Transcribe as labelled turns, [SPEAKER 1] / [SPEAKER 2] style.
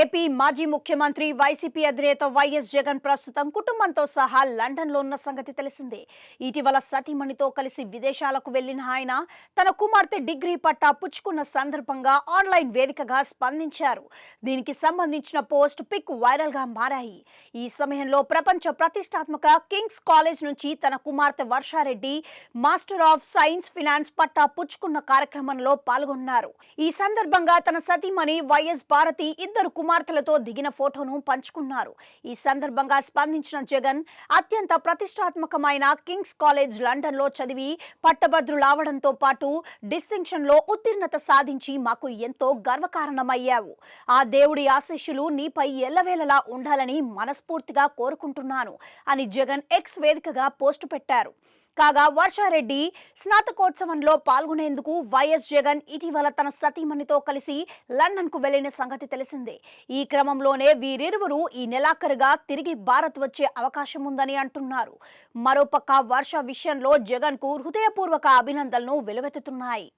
[SPEAKER 1] AP మాజీ ముఖ్యమంత్రి YCP అధినేత వైఎస్ జగన్ ప్రస్తుతం కుటుంబంతో సహా లండన్లో ఉన్న సంగతి తెలిసిందే. ఇటీవల సతీమణితో కలిసి విదేశాలకు వెళ్లిన ఆయన తన కుమార్తె డిగ్రీ పట్టా పుచ్చుకున్న సందర్భంగా ఆన్లైన్ వేదికగా స్పందించారు. దీనికి సంబంధించిన పోస్ట్ పిక్ వైరల్ గా మారాయి. ఈ సమయంలో ప్రపంచ ప్రతిష్టాత్మక కింగ్స్ కాలేజ్ నుంచి తన కుమార్తె Varsha Reddy master of science finance పట్టా పుచ్చుకున్న కార్యక్రమంలో పాల్గొన్నారు. ఈ సందర్భంగా తన సతీమణి వైఎస్ భారతి ఇద్దరు కుమార్తెలతో దిగిన ఫోటోను పంచుకున్నారు. ఈ సందర్భంగా స్పందించిన జగన్ అత్యంత ప్రతిష్టాత్మకమైన కింగ్స్ కాలేజ్ లండన్ లో చదివి పట్టభద్రులావడంతో పాటు డిస్టింక్షన్ లో ఉత్తీర్ణత సాధించి మాకు ఎంతో గర్వకారణమయ్యావు. ఆ దేవుడి ఆశీస్సులు నీపై ఎల్లవేళలా ఉండాలని మనస్ఫూర్తిగా కోరుకుంటున్నాను అని జగన్ ఎక్స్ వేదికగా పోస్టు పెట్టారు. కాగా వర్షారెడ్డి స్నాతకోత్సవంలో పాల్గొనేందుకు వైఎస్ జగన్ ఇటీవల తన సతీమణితో కలిసి లండన్ కు వెళ్లిన సంగతి తెలిసిందే. ఈ క్రమంలోనే వీరిరువురు ఈ నెలాఖరుగా తిరిగి భారత్ వచ్చే అవకాశం ఉందని అంటున్నారు. మరోపక్క వర్ష విషయంలో జగన్ కు హృదయపూర్వక అభినందనలు వెలువెత్తుతున్నాయి.